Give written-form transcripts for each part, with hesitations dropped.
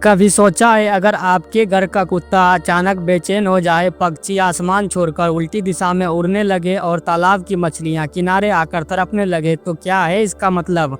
कभी सोचा है अगर आपके घर का कुत्ता अचानक बेचैन हो जाए, पक्षी आसमान छोड़कर उल्टी दिशा में उड़ने लगे और तालाब की मछलियां किनारे आकर तड़पने लगे, तो क्या है इसका मतलब?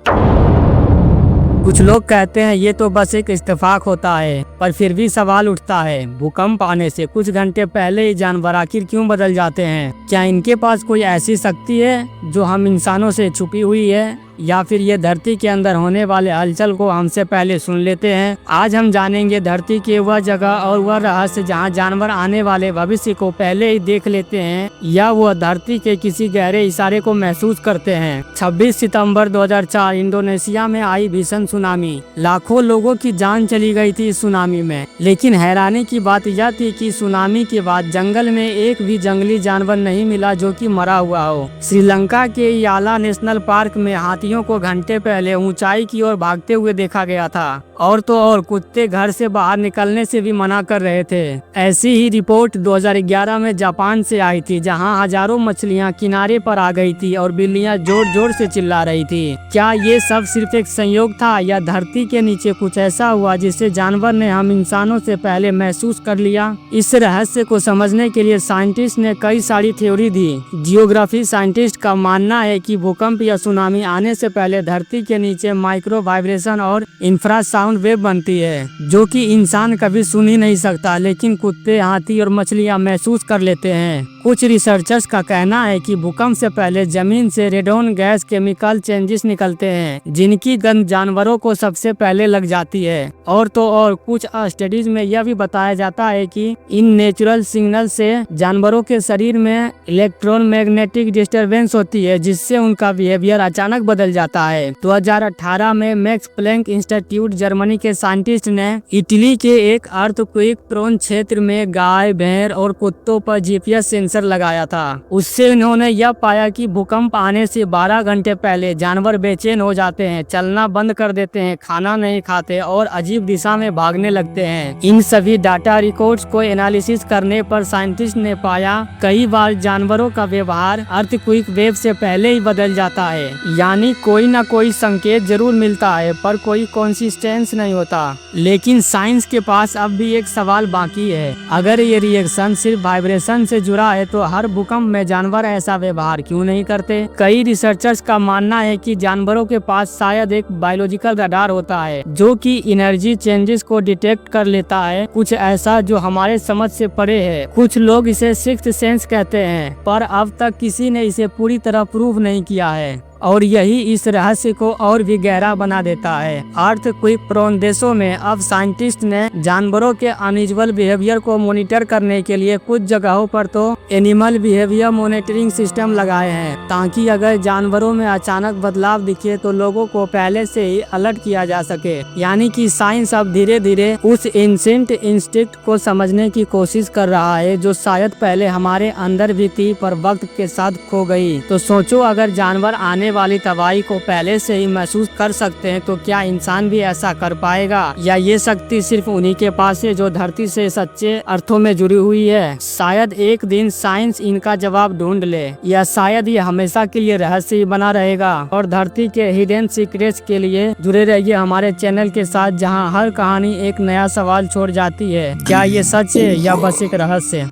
कुछ लोग कहते हैं ये तो बस एक इत्तेफाक होता है, पर फिर भी सवाल उठता है, भूकंप आने से कुछ घंटे पहले ही जानवर आखिर क्यों बदल जाते हैं? क्या इनके पास कोई ऐसी शक्ति है जो हम इंसानों से छुपी हुई है, या फिर ये धरती के अंदर होने वाले हलचल को हमसे पहले सुन लेते हैं? आज हम जानेंगे धरती की वह जगह और वह रहस्य जहां जानवर आने वाले भविष्य को पहले ही देख लेते हैं, या वह धरती के किसी गहरे इशारे को महसूस करते हैं। 26 सितंबर 2004 इंडोनेशिया में आई भीषण सुनामी। लाखों लोगों की जान चली गई थी इस सुनामी में, लेकिन हैरानी की बात यह थी कि सुनामी के बाद जंगल में एक भी जंगली जानवर नहीं मिला जो कि मरा हुआ हो। श्रीलंका के याला नेशनल पार्क में हाथी को घंटे पहले ऊंचाई की ओर भागते हुए देखा गया था, और तो और कुत्ते घर से बाहर निकलने से भी मना कर रहे थे। ऐसी ही रिपोर्ट 2011 में जापान से आई थी, जहां हजारों मछलियां किनारे पर आ गई थी और बिल्लियां जोर जोर से चिल्ला रही थी। क्या ये सब सिर्फ एक संयोग था, या धरती के नीचे कुछ ऐसा हुआ जिसे जानवर ने हम इंसानों से पहले महसूस कर लिया? इस रहस्य को समझने के लिए साइंटिस्ट ने कई सारी थ्योरी दी। जियोग्राफी साइंटिस्ट का मानना है कि भूकंप या सुनामी आने से पहले धरती के नीचे माइक्रो वाइब्रेशन और इंफ्रासाउंड वेव बनती है, जो कि इंसान कभी सुन ही नहीं सकता, लेकिन कुत्ते, हाथी और मछलियां महसूस कर लेते हैं। कुछ रिसर्चर्स का कहना है कि भूकंप से पहले जमीन से रेडोन गैस केमिकल चेंजेस निकलते हैं, जिनकी गंध जानवरों को सबसे पहले लग जाती है। और तो और कुछ स्टडीज में यह भी बताया जाता है कि इन नेचुरल सिग्नल से जानवरों के शरीर में इलेक्ट्रोमैग्नेटिक डिस्टरबेंस होती है, जिससे उनका बिहेवियर अचानक बदल जाता है। 2018 में मैक्स प्लैंक इंस्टीट्यूट जर्मनी के साइंटिस्ट ने इटली के एक अर्थक्वेक प्रोन क्षेत्र में गाय, भेड़ और कुत्तों पर जीपीएस सेंसर लगाया था। उससे उन्होंने यह पाया कि भूकंप आने से 12 घंटे पहले जानवर बेचैन हो जाते हैं, चलना बंद कर देते हैं, खाना नहीं खाते और अजीब दिशा में भागने लगते हैं। इन सभी डाटा रिकॉर्ड्स को एनालिसिस करने पर साइंटिस्ट ने पाया कई बार जानवरों का व्यवहार अर्थक्वेक वेव से पहले ही बदल जाता है, यानी कोई ना कोई संकेत जरूर मिलता है, पर कोई कंसिस्टेंस नहीं होता। लेकिन साइंस के पास अब भी एक सवाल बाकी है, अगर ये रिएक्शन सिर्फ वाइब्रेशन से जुड़ा है तो हर भूकंप में जानवर ऐसा व्यवहार क्यों नहीं करते? कई रिसर्चर्स का मानना है कि जानवरों के पास शायद एक बायोलॉजिकल रडार होता है, जो कि एनर्जी चेंजेस को डिटेक्ट कर लेता है, कुछ ऐसा जो हमारे समझ से परे है। कुछ लोग इसे सिक्स्थ सेंस कहते हैं, पर अब तक किसी ने इसे पूरी तरह प्रूव नहीं किया है, और यही इस रहस्य को और भी गहरा बना देता है। अर्थक्वेक प्रोन देशों में अब साइंटिस्ट ने जानवरों के अनयूजुअल बिहेवियर को मॉनिटर करने के लिए कुछ जगहों पर तो एनिमल बिहेवियर मॉनिटरिंग सिस्टम लगाए हैं, ताकि अगर जानवरों में अचानक बदलाव दिखे तो लोगों को पहले से ही अलर्ट किया जा सके। यानी कि साइंस अब धीरे धीरे उस एंशिएंट इंस्टिंक्ट को समझने की कोशिश कर रहा है, जो शायद पहले हमारे अंदर भी थी पर वक्त के साथ खो गई। तो सोचो, अगर जानवर आने वाली तबाही को पहले से ही महसूस कर सकते हैं, तो क्या इंसान भी ऐसा कर पाएगा, या ये शक्ति सिर्फ उन्हीं के पास है जो धरती से सच्चे अर्थों में जुड़ी हुई है? शायद एक दिन साइंस इनका जवाब ढूंढ ले, या शायद ये हमेशा के लिए रहस्य ही बना रहेगा। और धरती के हिडन सीक्रेट्स के लिए जुड़े रहिए हमारे चैनल के साथ, जहां हर कहानी एक नया सवाल छोड़ जाती है। क्या ये सच है या बस एक रहस्य?